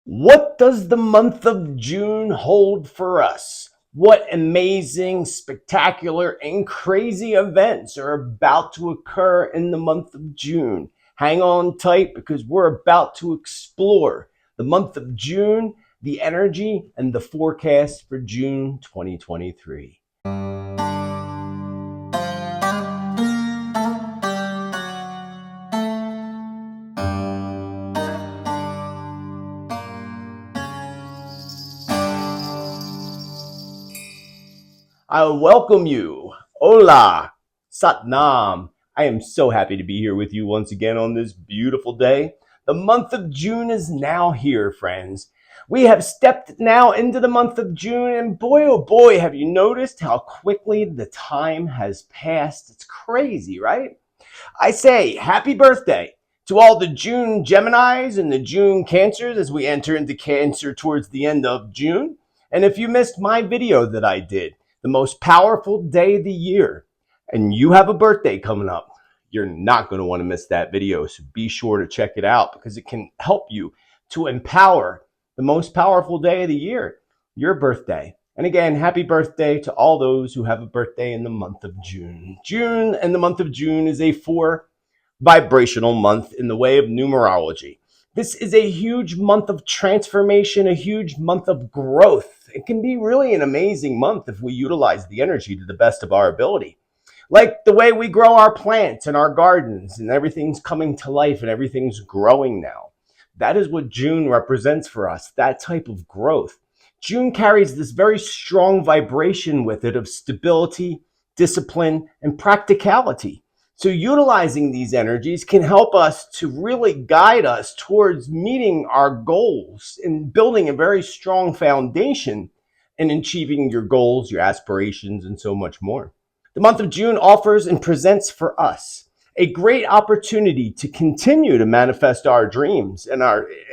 What does the month of June hold for us? What amazing, spectacular, and crazy events are about to occur in the month of June? Hang on tight because we're about to explore the month of June, the energy, and the forecast for June 2023. I welcome you. Hola, Satnam. I am so happy to be here with you once again on this beautiful day. The month of June is now here, friends. We have stepped now into the month of June, and boy, oh boy, have you noticed how quickly the time has passed? It's crazy, right? I say happy birthday to all the June Geminis and the June Cancers as we enter into Cancer towards the end of June. And if you missed my video that I did, the most powerful day of the year, and you have a birthday coming up, you're not going to want to miss that video. So be sure to check it out because it can help you to empower the most powerful day of the year, your birthday. And again, happy birthday to all those who have a birthday in the month of June. June and the month of June is a 4 vibrational month in the way of numerology. This is a huge month of transformation, a huge month of growth. It can be really an amazing month if we utilize the energy to the best of our ability. Like the way we grow our plants and our gardens and everything's coming to life and everything's growing now. That is what June represents for us, that type of growth. June carries this very strong vibration with it of stability, discipline, and practicality. So utilizing these energies can help us to really guide us towards meeting our goals and building a very strong foundation and achieving your goals, your aspirations, and so much more. The month of June offers and presents for us a great opportunity to continue to manifest our dreams and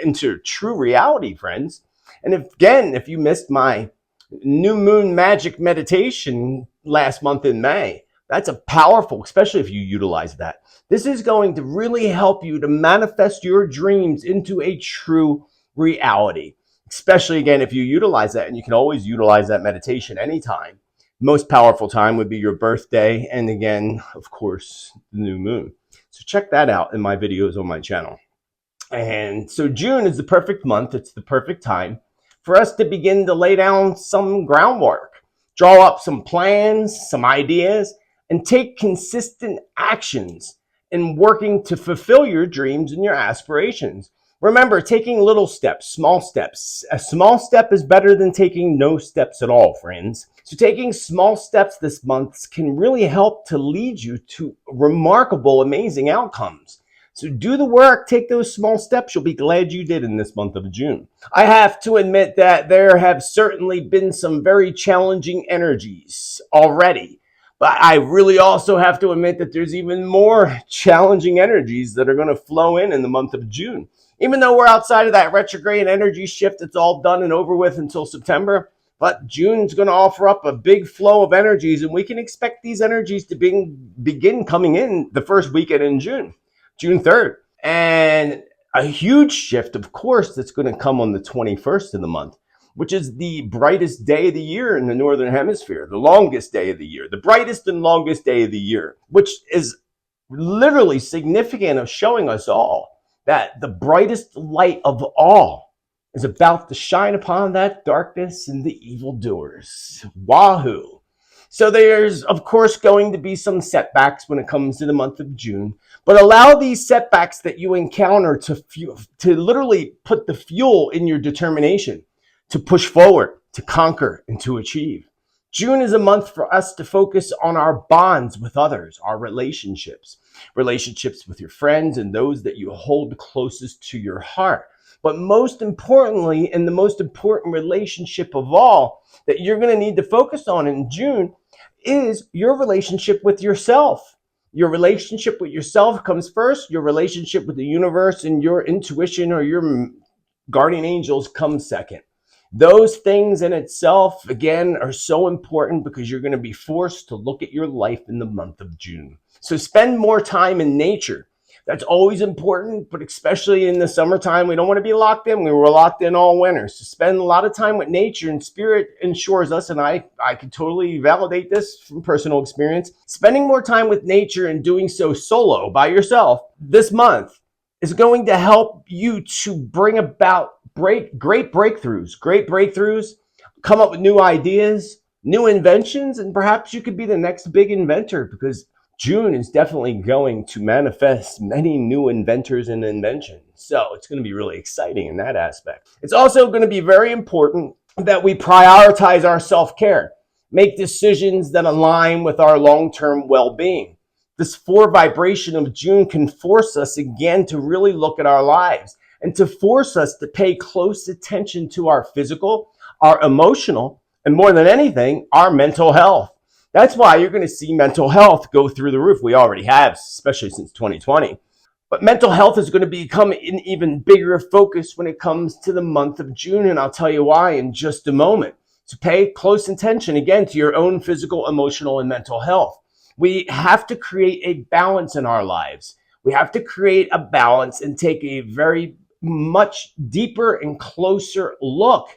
into true reality, friends. And if you missed my new moon magic meditation last month in May, that's a powerful, especially if you utilize that. This is going to really help you to manifest your dreams into a true reality, especially again, if you utilize that, and you can always utilize that meditation anytime. Most powerful time would be your birthday. And again, of course, the new moon. So check that out in my videos on my channel. And so June is the perfect month. It's the perfect time for us to begin to lay down some groundwork, draw up some plans, some ideas, and take consistent actions in working to fulfill your dreams and your aspirations. Remember, taking little steps, small steps. A small step is better than taking no steps at all, friends. So taking small steps this month can really help to lead you to remarkable, amazing outcomes. So do the work, take those small steps. You'll be glad you did in this month of June. I have to admit that there have certainly been some very challenging energies already. But I really also have to admit that there's even more challenging energies that are going to flow in the month of June. Even though we're outside of that retrograde energy shift, it's all done and over with until September. But June's going to offer up a big flow of energies, and we can expect these energies to begin coming in the first weekend in June, June 3rd. And a huge shift, of course, that's going to come on the 21st of the month, which is the brightest day of the year in the Northern Hemisphere, the longest day of the year, the brightest and longest day of the year, which is literally significant of showing us all that the brightest light of all is about to shine upon that darkness and the evildoers. Wahoo! So there's, of course, going to be some setbacks when it comes to the month of June, but allow these setbacks that you encounter to literally put the fuel in your determination to push forward, to conquer, and to achieve. June is a month for us to focus on our bonds with others, our relationships with your friends and those that you hold closest to your heart. But most importantly, and the most important relationship of all that you're going to need to focus on in June is your relationship with yourself. Your relationship with yourself comes first. Your relationship with the universe and your intuition or your guardian angels comes second. Those things in itself, again, are so important because you're going to be forced to look at your life in the month of June. So spend more time in nature. That's always important, but especially in the summertime, we don't want to be locked in. We were locked in all winter. So spend a lot of time with nature, and spirit ensures us, and I can totally validate this from personal experience. Spending more time with nature and doing so solo by yourself this month is going to help you to bring about great breakthroughs, come up with new ideas, new inventions, and perhaps you could be the next big inventor, because June is definitely going to manifest many new inventors and inventions. So it's going to be really exciting in that aspect. It's also going to be very important that we prioritize our self-care, make decisions that align with our long-term well-being. This 4 vibration of June can force us again to really look at our lives and to force us to pay close attention to our physical, our emotional, and more than anything, our mental health. That's why you're going to see mental health go through the roof. We already have, especially since 2020. But mental health is going to become an even bigger focus when it comes to the month of June, and I'll tell you why in just a moment. So pay close attention again to your own physical, emotional, and mental health. We have to create a balance in our lives. We have to create a balance and take a very much deeper and closer look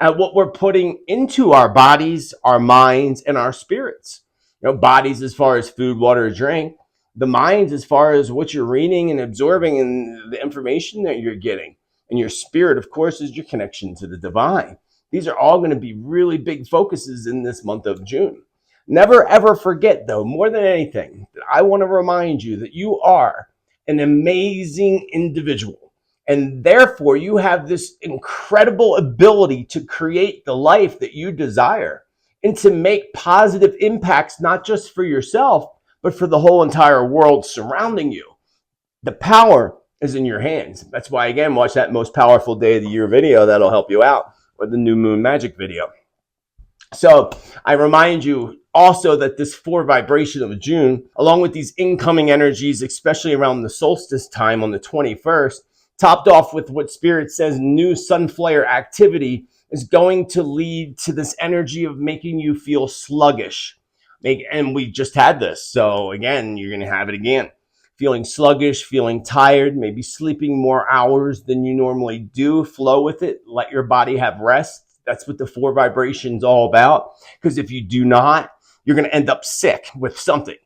at what we're putting into our bodies, our minds, and our spirits. Bodies as far as food, water, drink. The minds as far as what you're reading and absorbing and the information that you're getting. And your spirit, of course, is your connection to the divine. These are all going to be really big focuses in this month of June. Never, ever forget, though, more than anything, that I want to remind you that you are an amazing individual. And therefore, you have this incredible ability to create the life that you desire and to make positive impacts, not just for yourself, but for the whole entire world surrounding you. The power is in your hands. That's why, again, watch that most powerful day of the year video. That'll help you out, or the new moon magic video. So I remind you also that this 4 vibration of June, along with these incoming energies, especially around the solstice time on the 21st, topped off with what Spirit says new sun flare activity, is going to lead to this energy of making you feel sluggish. And we just had this. So again, you're going to have it again. Feeling sluggish, feeling tired, maybe sleeping more hours than you normally do. Flow with it. Let your body have rest. That's what the 4 vibration's all about. Because if you do not, you're going to end up sick with something.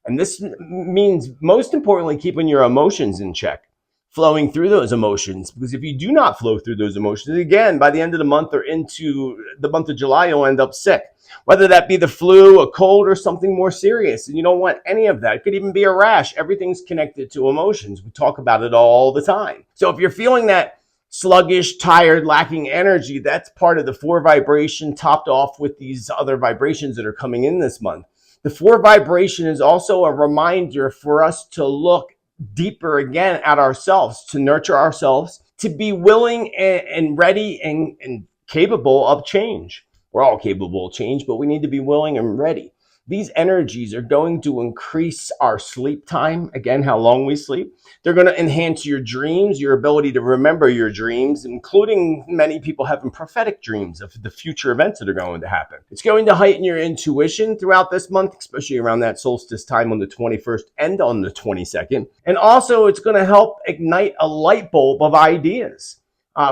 And this means, most importantly, keeping your emotions in check. Flowing through those emotions, because if you do not flow through those emotions, again, by the end of the month or into the month of July, you'll end up sick, whether that be the flu, a cold, or something more serious. And you don't want any of that. It could even be a rash. Everything's connected to emotions. We talk about it all the time. So if you're feeling that sluggish, tired, lacking energy, that's part of the 4 vibration topped off with these other vibrations that are coming in this month. The 4 vibration is also a reminder for us to look deeper again at ourselves, to nurture ourselves, to be willing and ready and capable of change. We're all capable of change, but we need to be willing and ready. These energies are going to increase our sleep time, again, how long we sleep. They're going to enhance your dreams, your ability to remember your dreams, including many people having prophetic dreams of the future events that are going to happen. It's going to heighten your intuition throughout this month, especially around that solstice time on the 21st and on the 22nd. And also, it's going to help ignite a light bulb of ideas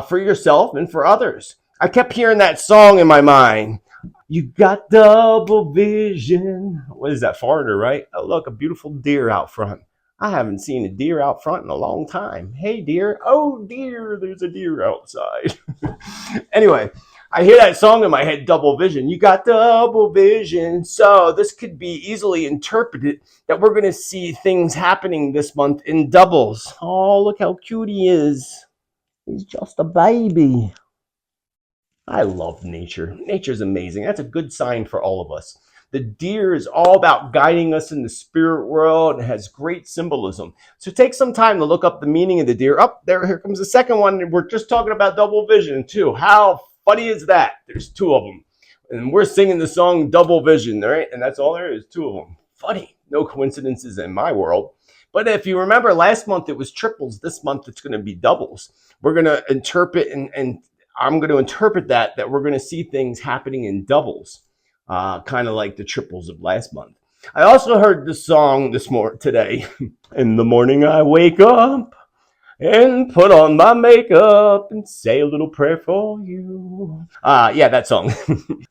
for yourself and for others. I kept hearing that song in my mind. You got double vision. What is that, foreigner, right? Oh, look, a beautiful deer out front. I haven't seen a deer out front in a long time. Hey, deer. Oh, dear, there's a deer outside. Anyway, I hear that song in my head, double vision. You got double vision. So this could be easily interpreted that we're going to see things happening this month in doubles. Oh, look how cute he is. He's just a baby. I love nature. Nature's amazing. That's a good sign for all of us. The deer is all about guiding us in the spirit world and has great symbolism. So take some time to look up the meaning of the deer. Here comes the second one. We're just talking about double vision too. How funny is that? There's 2 of them. And we're singing the song Double Vision, right? And that's all there is, 2 of them. Funny. No coincidences in my world. But if you remember last month, it was triples. This month, it's going to be doubles. We're going to interpret and I'm going to interpret that we're going to see things happening in doubles, kind of like the triples of last month. I also heard this song today. In the morning I wake up and put on my makeup and say a little prayer for you. Yeah, that song.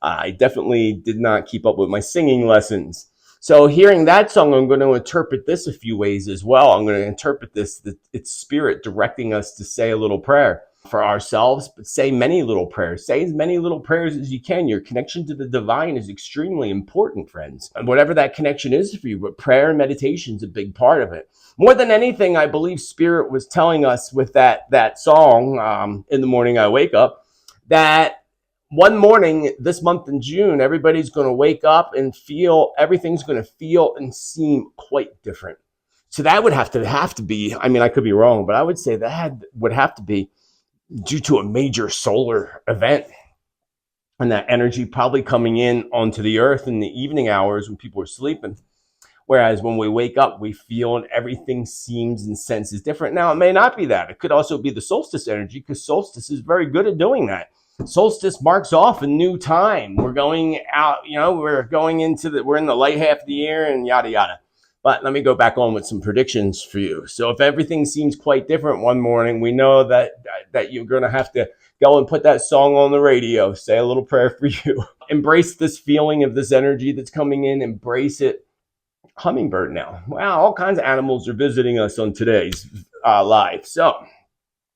I definitely did not keep up with my singing lessons. So hearing that song, I'm going to interpret this a few ways as well. I'm going to interpret this, that it's spirit directing us to say a little prayer for ourselves, but say many little prayers. Say as many little prayers as you can. Your connection to the divine is extremely important, friends. And whatever that connection is for you, but prayer and meditation is a big part of it. More than anything, I believe Spirit was telling us with that song, In the Morning I Wake Up, that one morning this month in June, everybody's going to wake up and feel, everything's going to feel and seem quite different. So that would have to be, I mean, I could be wrong, but I would say that would have to be due to a major solar event, and that energy probably coming in onto the earth in the evening hours when people are sleeping. Whereas when we wake up, we feel and everything seems and senses different. Now, it may not be that. It could also be the solstice energy, because solstice is very good at doing that. Solstice marks off a new time. We're going out, we're in the light half of the year and yada, yada. But let me go back on with some predictions for you. So if everything seems quite different one morning, we know that you're going to have to go and put that song on the radio, say a little prayer for you. Embrace this feeling of this energy that's coming in. Embrace it. Hummingbird now. Wow, all kinds of animals are visiting us on today's live. So,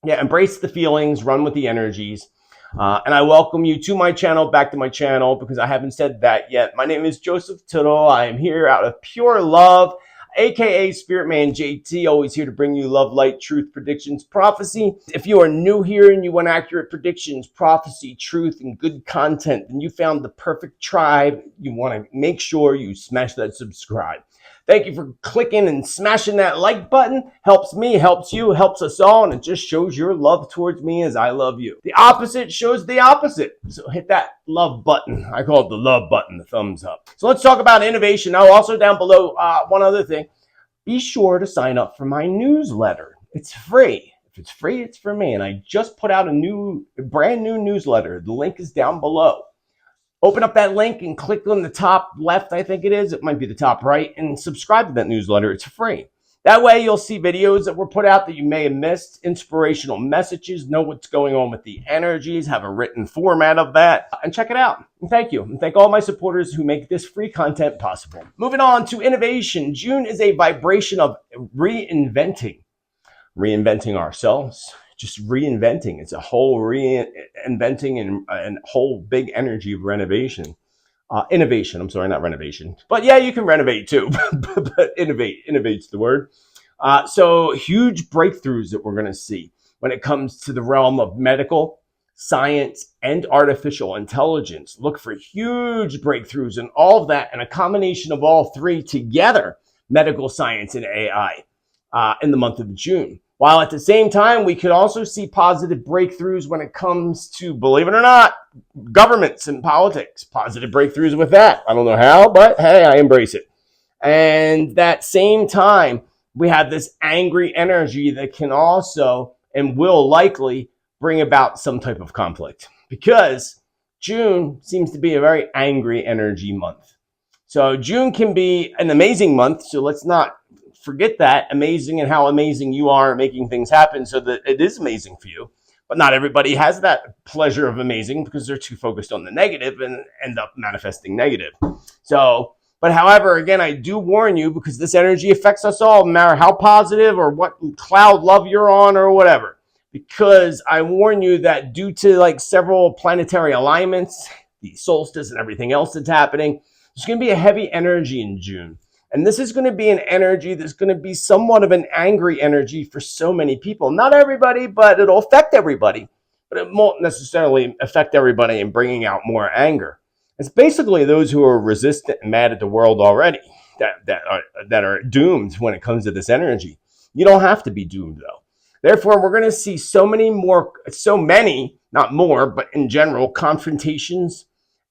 yeah, embrace the feelings, run with the energies. And I welcome you to my channel, back to my channel, because I haven't said that yet. My name is Joseph Tittel. I am here out of pure love, aka Spiritman JT, always here to bring you love, light, truth, predictions, prophecy. If you are new here and you want accurate predictions, prophecy, truth, and good content, then you found the perfect tribe. You want to make sure you smash that subscribe. Thank you for clicking and smashing that like button. Helps me, helps you, helps us all, and it just shows your love towards me as I love you. The opposite shows the opposite. So hit that love button. I call it the love button, the thumbs up. So let's talk about innovation. Now, also down below, one other thing. Be sure to sign up for my newsletter. It's free. If it's free, it's for me. And I just put out a brand new newsletter. The link is down below. Open up that link and click on the top left, I think it is. It might be the top right, and subscribe to that newsletter. It's free. That way you'll see videos that were put out that you may have missed, inspirational messages, know what's going on with the energies, have a written format of that, and check it out. And thank you. And thank all my supporters who make this free content possible. Moving on to innovation. June is a vibration of reinventing ourselves. Just reinventing. It's a whole reinventing and whole big energy of renovation. Innovation. I'm sorry, not renovation. But yeah, you can renovate too. But innovate's the word. So huge breakthroughs that we're going to see when it comes to the realm of medical, science, and artificial intelligence. Look for huge breakthroughs in all of that, and a combination of all three together, medical, science, and AI, in the month of June. While at the same time, we could also see positive breakthroughs when it comes to, believe it or not, governments and politics. Positive breakthroughs with that. I don't know how, but hey, I embrace it. And that same time, we have this angry energy that can also and will likely bring about some type of conflict, because June seems to be a very angry energy month. So June can be an amazing month, so let's not forget that. Amazing, and how amazing you are at making things happen so that it is amazing for you. But not everybody has that pleasure of amazing, because they're too focused on the negative and end up manifesting negative. So, but however, again, I do warn you, because this energy affects us all, no matter how positive or what cloud love you're on or whatever. Because I warn you that due to like several planetary alignments, the solstice and everything else that's happening, there's going to be a heavy energy in June. And this is going to be an energy that's going to be somewhat of an angry energy for so many people. Not everybody, but it'll affect everybody. But it won't necessarily affect everybody in bringing out more anger. It's basically those who are resistant and mad at the world already that are doomed when it comes to this energy. You don't have to be doomed, though. Therefore, we're going to see so many, not more, but in general, confrontations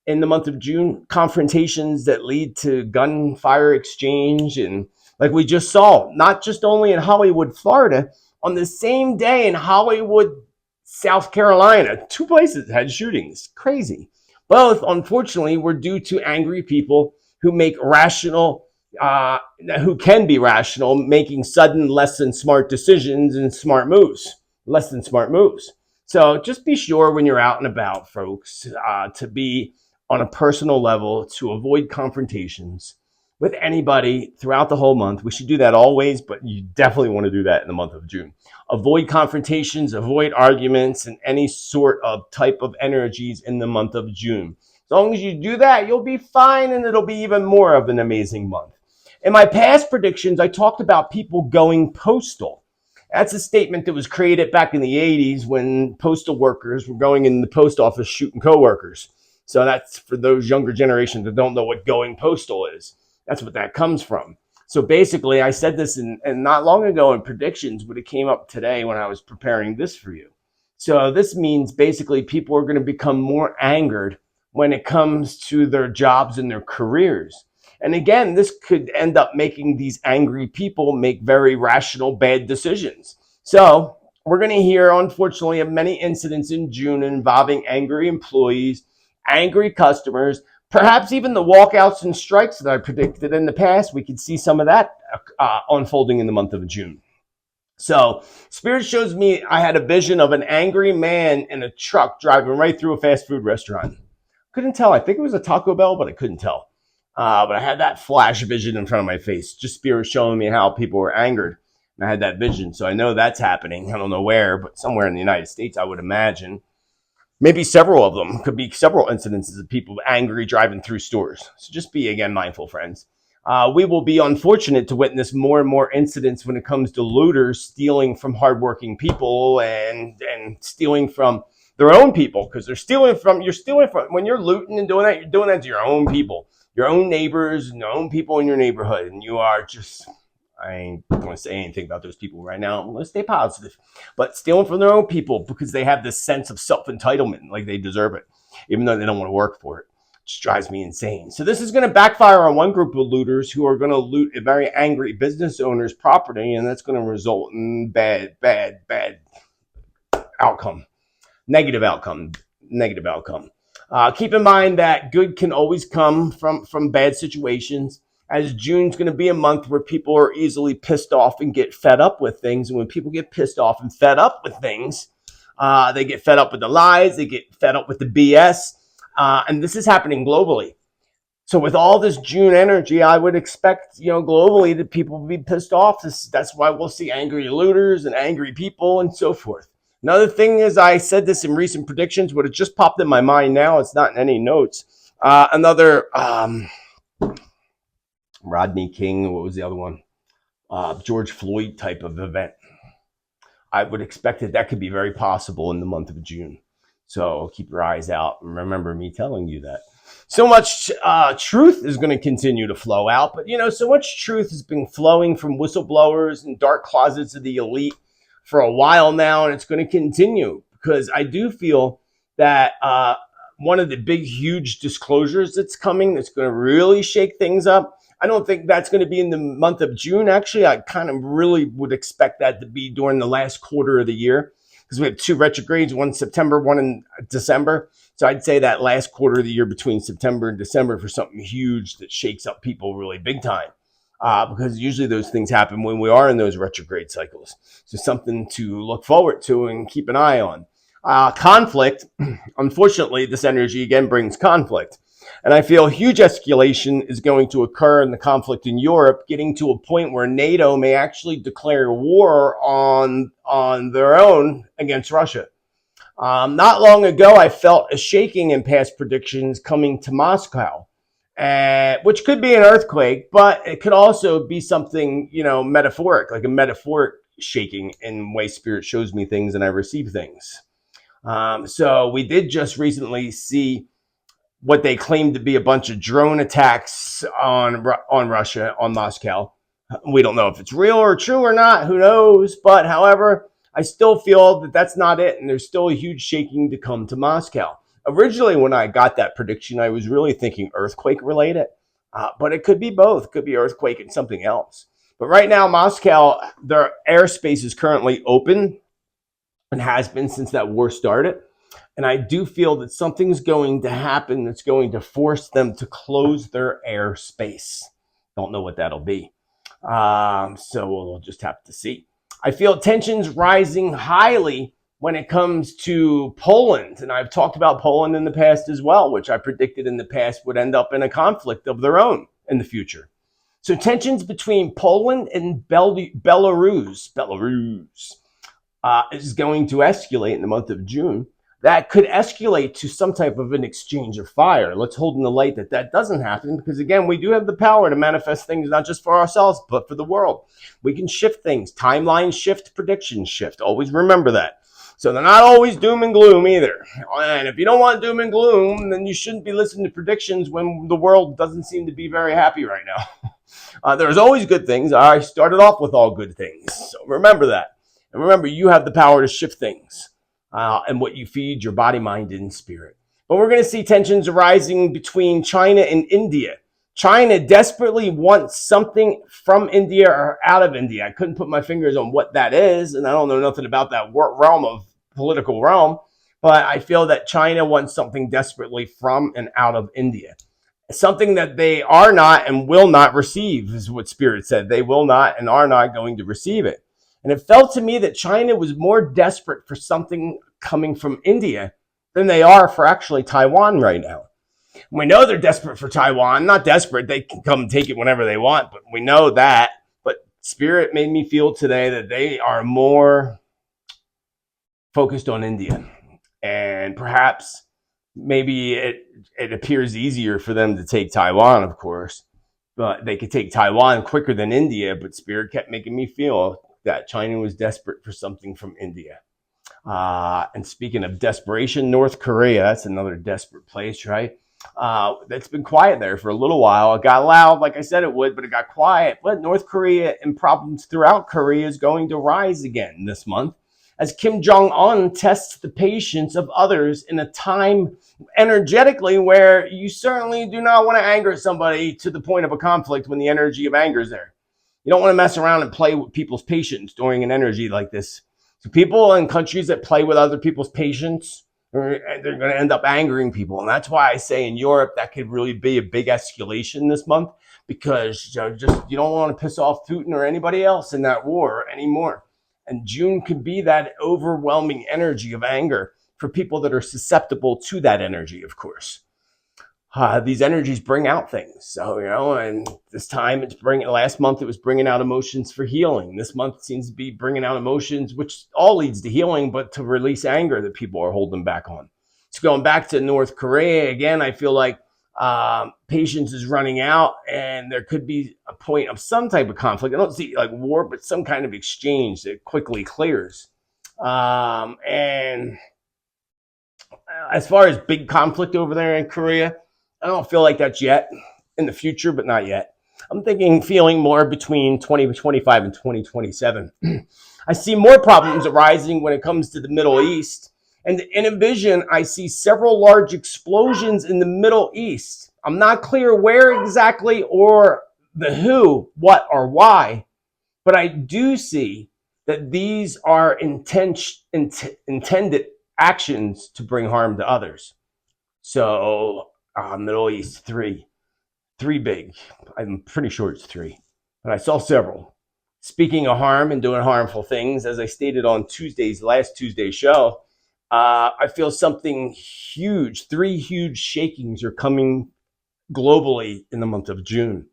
in the month of June, confrontations that lead to gunfire exchange. And like we just saw, not just only in Hollywood, Florida, on the same day in Hollywood, South Carolina, 2 places had shootings. Crazy. Both, unfortunately, were due to angry people who make rational who can be rational, making sudden, less than smart decisions and less than smart moves. So just be sure when you're out and about, folks, to be on a personal level, to avoid confrontations with anybody throughout the whole month. We should do that always, but you definitely want to do that in the month of June. Avoid confrontations, avoid arguments, and any sort of type of energies in the month of June. As long as you do that, you'll be fine, and it'll be even more of an amazing month. In my past predictions, I talked about people going postal. That's a statement that was created back in the 80s when postal workers were going in the post office shooting coworkers. So that's for those younger generations that don't know what going postal is. That's what that comes from. So basically, I said this in not long ago in predictions, but it came up today when I was preparing this for you. So this means basically people are going to become more angered when it comes to their jobs and their careers. And again, this could end up making these angry people make very rational, bad decisions. So we're going to hear, unfortunately, of many incidents in June involving angry employees, angry customers, perhaps even the walkouts and strikes that I predicted in the past. We could see some of that unfolding in the month of June. So Spirit shows me I had a vision of an angry man in a truck driving right through a fast food restaurant. Couldn't tell. I think it was a Taco Bell, but I couldn't tell. But I had that flash vision in front of my face. Just Spirit showing me how people were angered. And I had that vision. So I know that's happening. I don't know where, but somewhere in the United States, I would imagine. Maybe several of them. Could be several incidences of people angry driving through stores. So just be, again, mindful, friends. We will be unfortunate to witness more and more incidents when it comes to looters stealing from hardworking people and stealing from their own people, because you're stealing from, when you're looting and doing that, you're doing that to your own people, your own neighbors, and your own people in your neighborhood. And you are just, I ain't going to say anything about those people right now. I'm going to stay positive. But stealing from their own people because they have this sense of self-entitlement, like they deserve it, even though they don't want to work for it. Just drives me insane. So this is going to backfire on one group of looters who are going to loot a very angry business owner's property, and that's going to result in bad outcome. Negative outcome. Keep in mind that good can always come from bad situations, as June's going to be a month where people are easily pissed off and get fed up with things. And when people get pissed off and fed up with things, they get fed up with the lies, they get fed up with the BS, and this is happening globally. So with all this June energy, I would expect, globally that people will be pissed off. That's why we'll see angry looters and angry people and so forth. Another thing is, I said this in recent predictions, but it just popped in my mind now. It's not in any notes. Another Rodney King, what was the other one? George Floyd type of event. I would expect that could be very possible in the month of June. So keep your eyes out and remember me telling you that. So much truth is going to continue to flow out, but so much truth has been flowing from whistleblowers and dark closets of the elite for a while now, and it's going to continue, because I do feel that one of the big, huge disclosures that's coming that's going to really shake things up, I don't think that's going to be in the month of June. Actually, I kind of really would expect that to be during the last quarter of the year, because we have two retrogrades, one in September, one in December. So I'd say that last quarter of the year between September and December for something huge that shakes up people really big time. Because usually those things happen when we are in those retrograde cycles. So something to look forward to and keep an eye on. Conflict, unfortunately, this energy again brings conflict. And I feel huge escalation is going to occur in the conflict in Europe, getting to a point where NATO may actually declare war on their own against Russia. Not long ago, I felt a shaking in past predictions coming to Moscow. Which could be an earthquake, but it could also be something, metaphoric, like a metaphoric shaking in the way Spirit shows me things and I receive things. So we did just recently see what they claimed to be a bunch of drone attacks on Russia, on Moscow. We don't know if it's real or true or not. Who knows? But however, I still feel that that's not it. And there's still a huge shaking to come to Moscow. Originally, when I got that prediction, I was really thinking earthquake related, but it could be both. It could be earthquake and something else. But right now, Moscow, their airspace is currently open and has been since that war started. And I do feel that something's going to happen that's going to force them to close their airspace. Don't know what that'll be. So we'll just have to see. I feel tensions rising highly when it comes to Poland. And I've talked about Poland in the past as well, which I predicted in the past would end up in a conflict of their own in the future. So tensions between Poland and Belarus is going to escalate in the month of June. That could escalate to some type of an exchange of fire. Let's hold in the light that that doesn't happen, because again, we do have the power to manifest things not just for ourselves, but for the world. We can shift things, timeline shift, prediction shift. Always remember that. So they're not always doom and gloom either. And if you don't want doom and gloom, then you shouldn't be listening to predictions when the world doesn't seem to be very happy right now. There's always good things. I started off with all good things. So remember that. And remember, you have the power to shift things. And what you feed your body, mind, and spirit. But we're going to see tensions arising between China and India. China desperately wants something from India or out of India. I couldn't put my fingers on what that is, and I don't know nothing about that realm of political realm, but I feel that China wants something desperately from and out of India. Something that they are not and will not receive is what Spirit said. They will not and are not going to receive it. And it felt to me that China was more desperate for something coming from India than they are for actually Taiwan right now. We know they're desperate for Taiwan. Not desperate. They can come and take it whenever they want, but we know that. But Spirit made me feel today that they are more focused on India. And perhaps maybe it appears easier for them to take Taiwan, of course. But they could take Taiwan quicker than India, but Spirit kept making me feel that China was desperate for something from India. And speaking of desperation, North Korea, that's another desperate place, right? That's been quiet there for a little while. It got loud like I said it would, but it got quiet. But North Korea and problems throughout Korea is going to rise again this month as Kim Jong-un tests the patience of others in a time energetically where you certainly do not want to anger somebody to the point of a conflict when the energy of anger is there. You don't want to mess around and play with people's patience during an energy like this. So people in countries that play with other people's patience, they're going to end up angering people. And that's why I say in Europe, that could really be a big escalation this month, because you don't want to piss off Putin or anybody else in that war anymore. And June could be that overwhelming energy of anger for people that are susceptible to that energy, of course. These energies bring out things. So, and this time last month it was bringing out emotions for healing. This month seems to be bringing out emotions, which all leads to healing, but to release anger that people are holding back on. So going back to North Korea, again, I feel like patience is running out and there could be a point of some type of conflict. I don't see like war, but some kind of exchange that quickly clears. And as far as big conflict over there in Korea, I don't feel like that's yet. In the future, but not yet. I'm feeling more between 2025 and 2027. I see more problems arising when it comes to the Middle East. And in a vision, I see several large explosions in the Middle East. I'm not clear where exactly or the who, what, or why, but I do see that these are intended actions to bring harm to others. So Middle East, three big. I'm pretty sure it's three, but I saw several. Speaking of harm and doing harmful things, as I stated on last Tuesday's show, I feel something huge. 3 huge shakings are coming globally in the month of June.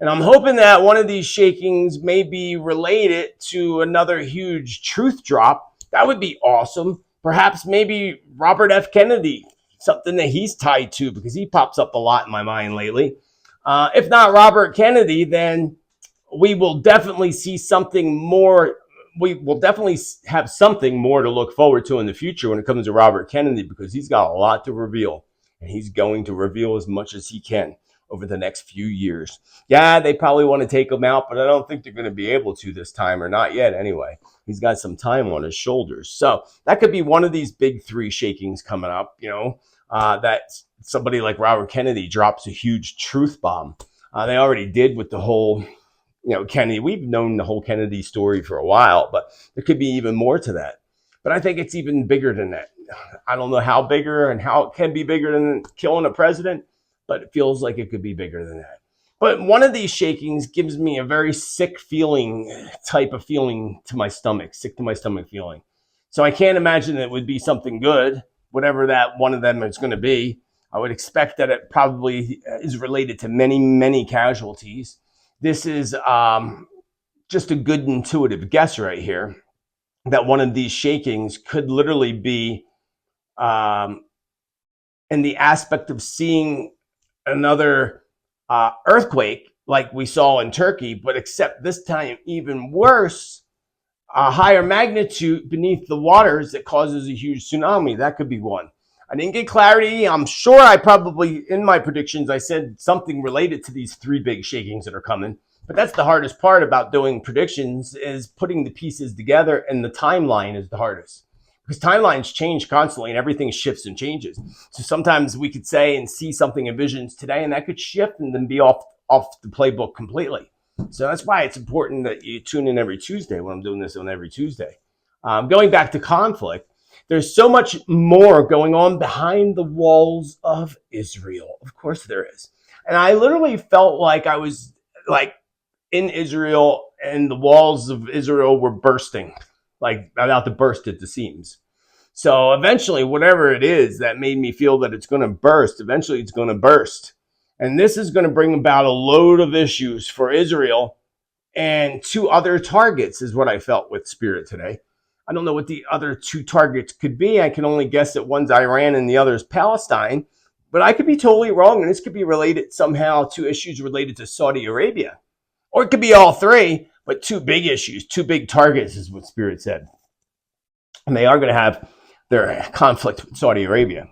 And I'm hoping that one of these shakings may be related to another huge truth drop. That would be awesome. Perhaps maybe Robert F. Kennedy, something that he's tied to, because he pops up a lot in my mind lately. If not Robert Kennedy, then we will definitely see something more. We will definitely have something more to look forward to in the future when it comes to Robert Kennedy, because he's got a lot to reveal, and he's going to reveal as much as he can over the next few years. Yeah, they probably want to take him out, but I don't think they're going to be able to this time, or not yet anyway. He's got some time on his shoulders. So that could be one of these big 3 shakings coming up, that somebody like Robert Kennedy drops a huge truth bomb. They already did with the whole, Kennedy. We've known the whole Kennedy story for a while, but there could be even more to that. But I think it's even bigger than that. I don't know how bigger and how it can be bigger than killing a president, but it feels like it could be bigger than that. But one of these shakings gives me a very sick feeling, type of feeling to my stomach, sick to my stomach feeling. So I can't imagine it would be something good, whatever that one of them is going to be. I would expect that it probably is related to many, many casualties. This is just a good intuitive guess right here that one of these shakings could literally be in the aspect of seeing another earthquake like we saw in Turkey, but except this time even worse, a higher magnitude beneath the waters that causes a huge tsunami. That could be one. I didn't get clarity. I'm sure I probably, in my predictions, I said something related to these three big shakings that are coming. But that's the hardest part about doing predictions, is putting the pieces together, and the timeline is the hardest. Because timelines change constantly and everything shifts and changes. So sometimes we could say and see something in visions today, and that could shift and then be off the playbook completely. So that's why it's important that you tune in every Tuesday when I'm doing this on every Tuesday. Going back to conflict, there's so much more going on behind the walls of Israel. Of course there is. And I literally felt like I was like in Israel and the walls of Israel were bursting, like about to burst at the seams. So eventually, whatever it is that made me feel that it's going to burst, eventually it's going to burst. And this is going to bring about a load of issues for Israel and two other targets, is what I felt with Spirit today. I don't know what the other two targets could be. I can only guess that one's Iran and the other is Palestine. But I could be totally wrong, and this could be related somehow to issues related to Saudi Arabia. Or it could be all three, but two big issues, two big targets is what Spirit said. And they are going to have their conflict with Saudi Arabia,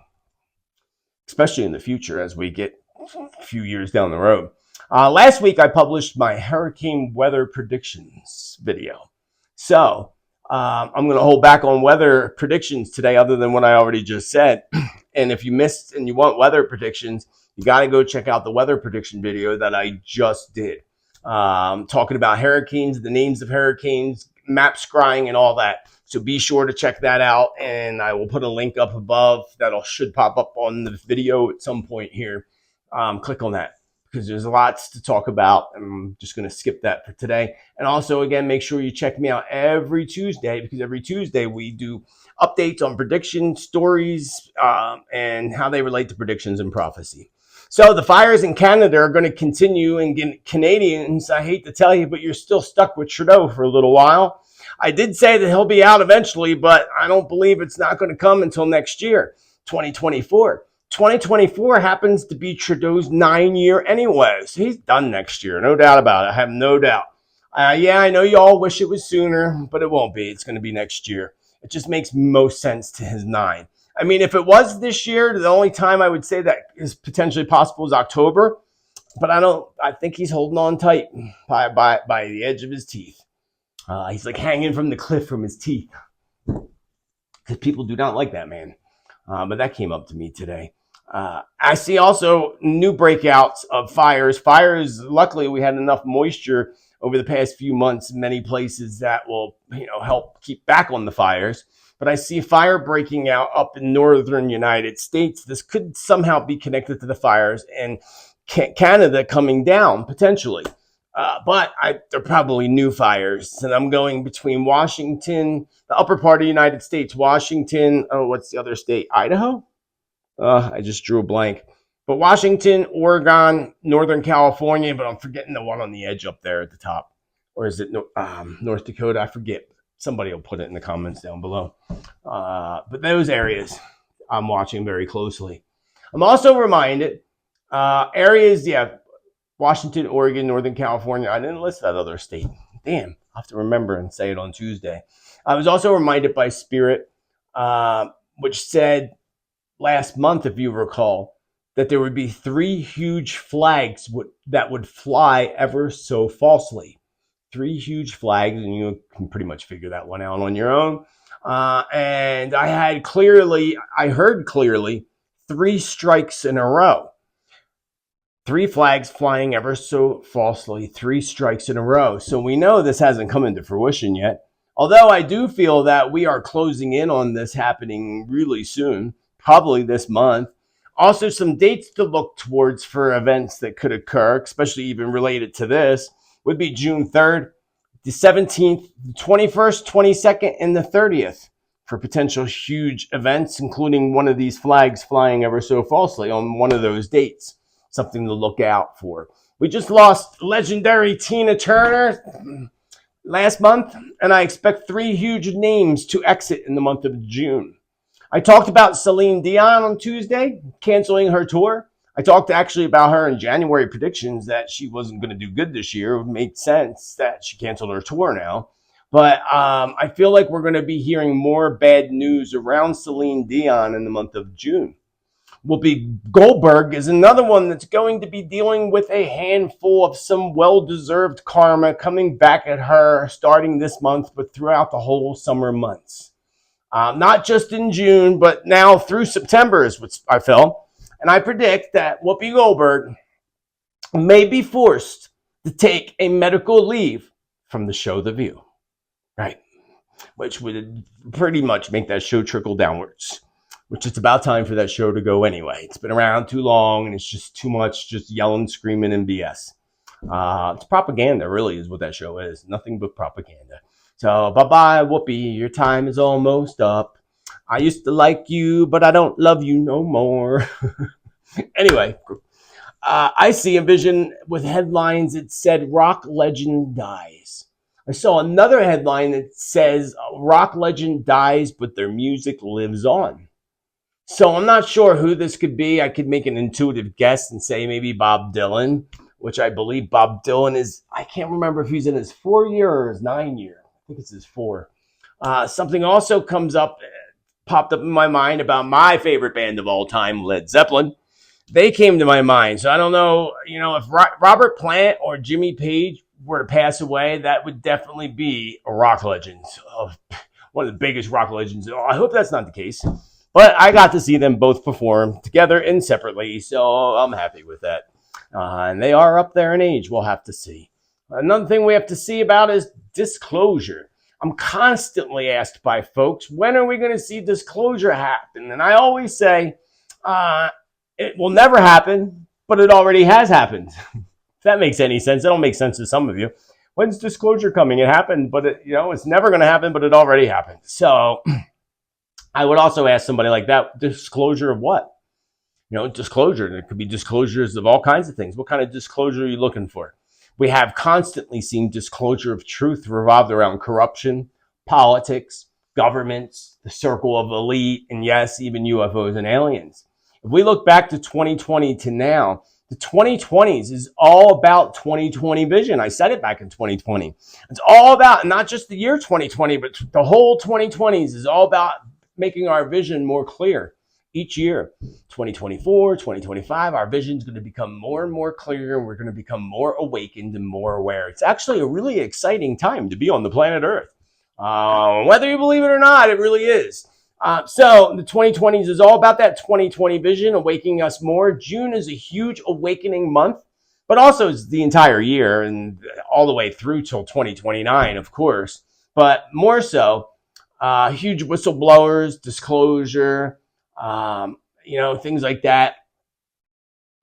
especially in the future as we get a few years down the road. Last week, I published my hurricane weather predictions video. So I'm going to hold back on weather predictions today, other than what I already just said. And if you missed and you want weather predictions, you got to go check out the weather prediction video that I just did. Talking about hurricanes, the names of hurricanes, map scrying, and all that. So be sure to check that out, and I will put a link up above that should pop up on the video at some point here. Click on that because there's lots to talk about. I'm just going to skip that for today. And also, again, make sure you check me out every Tuesday, because every Tuesday we do updates on prediction stories and how they relate to predictions and prophecy. So the fires in Canada are going to continue, and Canadians, I hate to tell you, but you're still stuck with Trudeau for a little while. I did say that he'll be out eventually, but I don't believe it's not going to come until next year, 2024. 2024 happens to be Trudeau's 9-year anyway, so he's done next year, no doubt about it. I have no doubt. Yeah, I know you all wish it was sooner, but it won't be. It's going to be next year. It just makes most sense to his 9. I mean, if it was this year, the only time I would say that is potentially possible is October. But I think he's holding on tight by the edge of his teeth. He's like hanging from the cliff from his teeth. Because people do not like that man. But that came up to me today. I see also new breakouts of fires. Fires, luckily we had enough moisture over the past few months in many places that will, help keep back on the fires. But I see fire breaking out up in northern United States. This could somehow be connected to the fires, and Canada coming down potentially. But they're probably new fires. And I'm going between Washington, the upper part of the United States, Washington. Oh, what's the other state? Idaho? I just drew a blank. But Washington, Oregon, Northern California, but I'm forgetting the one on the edge up there at the top. Or is it North Dakota? I forget. Somebody will put it in the comments down below. But those areas I'm watching very closely. I'm also reminded areas, Washington, Oregon, Northern California. I didn't list that other state. Damn, I'll have to remember and say it on Tuesday. I was also reminded by Spirit, which said last month, if you recall, that there would be 3 huge flags that would fly ever so falsely. 3 huge flags, and you can pretty much figure that one out on your own. And I heard clearly 3 strikes in a row. 3 flags flying ever so falsely, 3 strikes in a row. So we know this hasn't come into fruition yet. Although I do feel that we are closing in on this happening really soon, probably this month. Also, some dates to look towards for events that could occur, especially even related to this, would be June 3rd, the 17th, the 21st, 22nd, and the 30th for potential huge events, including one of these flags flying ever so falsely on one of those dates. Something to look out for. We just lost legendary Tina Turner last month, and I expect 3 huge names to exit in the month of June. I talked about Celine Dion on Tuesday, canceling her tour. I talked actually about her in January predictions that she wasn't going to do good this year. It made sense that she canceled her tour now. But I feel like we're going to be hearing more bad news around Celine Dion in the month of June. Whoopi Goldberg is another one that's going to be dealing with a handful of some well-deserved karma coming back at her starting this month, but throughout the whole summer months. Not just in June, but now through September is what I feel. And I predict that Whoopi Goldberg may be forced to take a medical leave from the show The View. Right. Which would pretty much make that show trickle downwards. Which it's about time for that show to go anyway. It's been around too long, and it's just too much just yelling, screaming, and BS. It's propaganda, really, is what that show is. Nothing but propaganda. So, bye-bye, Whoopi. Your time is almost up. I used to like you, but I don't love you no more. Anyway, I see a vision with headlines that said, rock legend dies. I saw another headline that says, rock legend dies, but their music lives on. So I'm not sure who this could be. I could make an intuitive guess and say maybe Bob Dylan, which I believe Bob Dylan is. I can't remember if he's in his 4-year or his 9-year. I think it's his 4. Something also popped up in my mind about my favorite band of all time, Led Zeppelin. They came to my mind. So I don't know, if Robert Plant or Jimmy Page were to pass away, that would definitely be a rock legend. One of the biggest rock legends. I hope that's not the case. But I got to see them both perform together and separately, so I'm happy with that. And they are up there in age. We'll have to see. Another thing we have to see about is disclosure. I'm constantly asked by folks, when are we going to see disclosure happen? And I always say, it will never happen, but it already has happened. If that makes any sense. It'll make sense to some of you. When's disclosure coming? It happened, but it's never going to happen, but it already happened. So I would also ask somebody like that, disclosure of what? Disclosure. There could be disclosures of all kinds of things. What kind of disclosure are you looking for? We have constantly seen disclosure of truth revolved around corruption, politics, governments, the circle of elite, and yes, even UFOs and aliens. If we look back to 2020 to now, the 2020s is all about 2020 vision. I said it back in 2020. It's all about not just the year 2020, but the whole 2020s is all about making our vision more clear each year. 2024, 2025, our vision is going to become more and more clear, and we're going to become more awakened and more aware. It's actually a really exciting time to be on the planet Earth. Whether you believe it or not, it really is. So the 2020s is all about that 2020 vision, awakening us more. June is a huge awakening month, but also it's the entire year and all the way through till 2029, of course. But more so, huge whistleblowers, disclosure, things like that.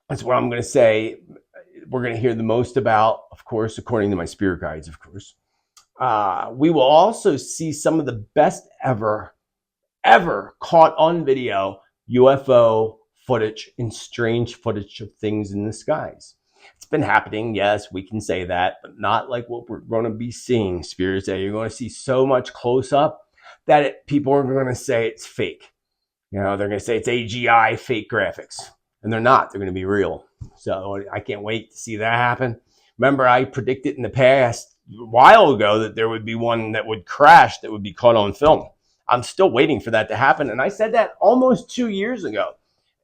That's what I'm going to say we're going to hear the most about, of course, according to my spirit guides, of course. We will also see some of the best ever caught on video UFO footage and strange footage of things in the skies. It's been happening, yes, we can say that, but not like what we're going to be seeing, spirits say. You're going to see so much close up that people are going to say it's fake. They're going to say it's AGI, fake graphics. And they're not. They're going to be real. So I can't wait to see that happen. Remember, I predicted in the past, a while ago, that there would be one that would crash that would be caught on film. I'm still waiting for that to happen. And I said that almost 2 years ago.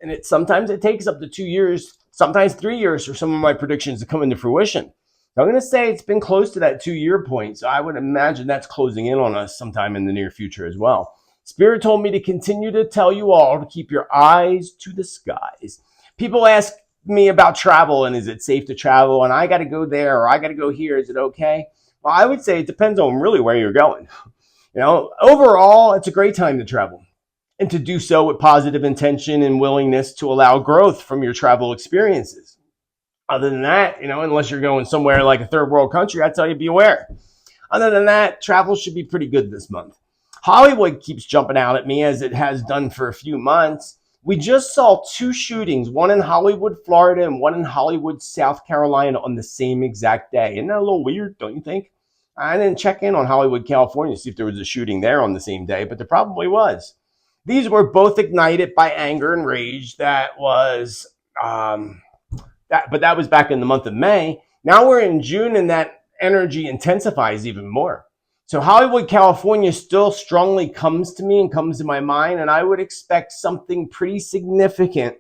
And sometimes it takes up to 2 years, sometimes 3 years for some of my predictions to come into fruition. So I'm going to say it's been close to that 2-year point. So I would imagine that's closing in on us sometime in the near future as well. Spirit told me to continue to tell you all to keep your eyes to the skies. People ask me about travel and is it safe to travel? And I got to go there or I got to go here. Is it okay? Well, I would say it depends on really where you're going. Overall, it's a great time to travel. and to do so with positive intention and willingness to allow growth from your travel experiences. Other than that, unless you're going somewhere like a third world country, I tell you, be aware. Other than that, travel should be pretty good this month. Hollywood keeps jumping out at me as it has done for a few months. We just saw 2 shootings, one in Hollywood, Florida, and one in Hollywood, South Carolina on the same exact day. Isn't that a little weird, don't you think? I didn't check in on Hollywood, California to see if there was a shooting there on the same day, but there probably was. These were both ignited by anger and rage. That was that was back in the month of May. Now we're in June, and that energy intensifies even more. So Hollywood, California still strongly comes to me and comes to my mind, and I would expect something pretty significant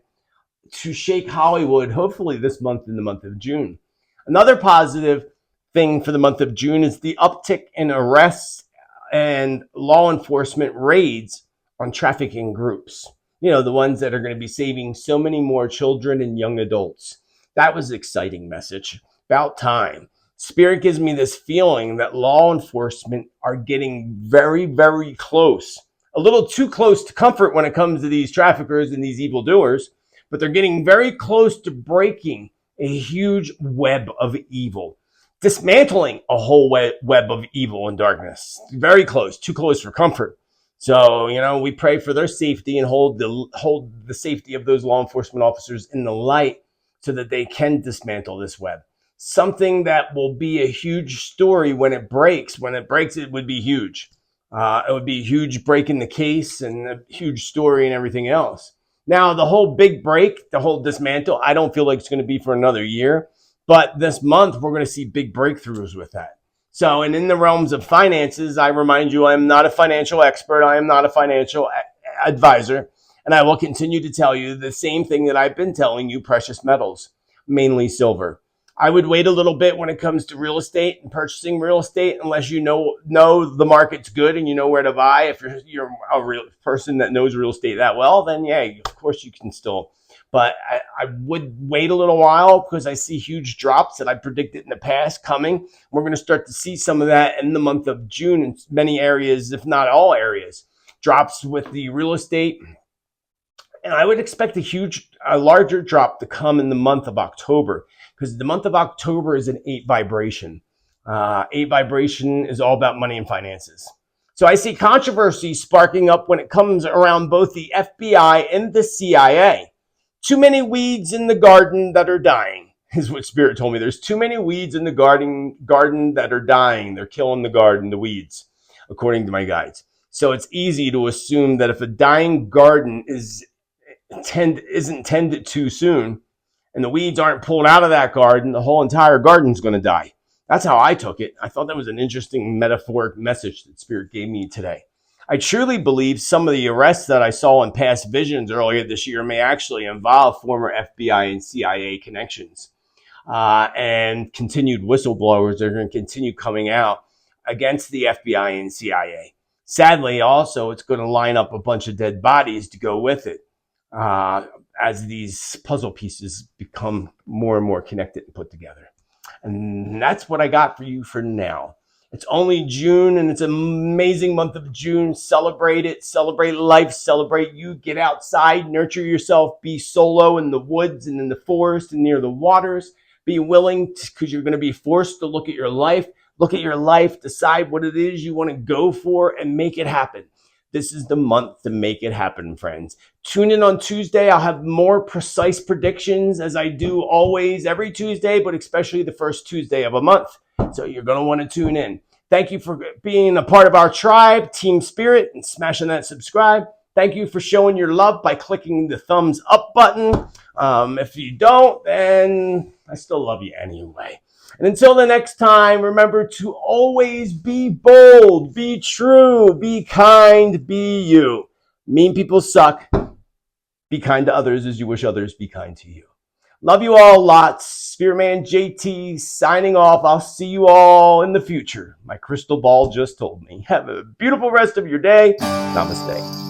to shake Hollywood, hopefully this month, in the month of June. Another positive thing for the month of June is the uptick in arrests and law enforcement raids on trafficking groups. The ones that are going to be saving so many more children and young adults. That was an exciting message. About time. Spirit gives me this feeling that law enforcement are getting very, very close. A little too close to comfort when it comes to these traffickers and these evildoers, but they're getting very close to breaking a huge web of evil. Dismantling a whole web of evil and darkness. Very close, too close for comfort. So, we pray for their safety and hold the safety of those law enforcement officers in the light so that they can dismantle this web. Something that will be a huge story when it breaks. When it breaks, it would be huge. It would be a huge break in the case and a huge story and everything else. Now, the whole big break, the whole dismantle, I don't feel like it's going to be for another year. But this month, we're going to see big breakthroughs with that. So, and in the realms of finances, I remind you, I am not a financial expert. I am not a financial advisor. And I will continue to tell you the same thing that I've been telling you, precious metals, mainly silver. I would wait a little bit when it comes to real estate and purchasing real estate, unless you know the market's good and you know where to buy. If you're a real person that knows real estate that well, then yeah, of course you can still. But I would wait a little while because I see huge drops that I predicted in the past coming. We're going to start to see some of that in the month of June in many areas, if not all areas. Drops with the real estate. And I would expect a larger drop to come in the month of October, because the month of October is an 8 vibration. 8 vibration is all about money and finances. So I see controversy sparking up when it comes around both the FBI and the CIA. Too many weeds in the garden that are dying, is what Spirit told me. There's too many weeds in the garden that are dying. They're killing the garden, the weeds, according to my guides. So it's easy to assume that if a dying garden isn't tended too soon, and the weeds aren't pulled out of that garden, the whole entire garden's going to die. That's how I took it. I thought that was an interesting metaphoric message that Spirit gave me today. I truly believe some of the arrests that I saw in past visions earlier this year may actually involve former FBI and CIA connections. And continued whistleblowers are going to continue coming out against the FBI and CIA. Sadly, also, it's going to line up a bunch of dead bodies to go with it. As these puzzle pieces become more and more connected and put together. And that's what I got for you for now. It's only June, and it's an amazing month of June. Celebrate it. Celebrate life. Celebrate you. Get outside. Nurture yourself. Be solo in the woods and in the forest and near the waters. Be willing, because you're going to be forced to look at your life. Look at your life. Decide what it is you want to go for and make it happen. This is the month to make it happen, friends. Tune in on Tuesday. I'll have more precise predictions, as I do always every Tuesday, but especially the first Tuesday of a month. So you're going to want to tune in. Thank you for being a part of our tribe, Team Spirit, and smashing that subscribe. Thank you for showing your love by clicking the thumbs up button. If you don't, then I still love you anyway. And until the next time, remember to always be bold, be true, be kind, be you. Mean people suck. Be kind to others as you wish others be kind to you. Love you all lots. Spiritman JT signing off. I'll see you all in the future. My crystal ball just told me. Have a beautiful rest of your day. Namaste.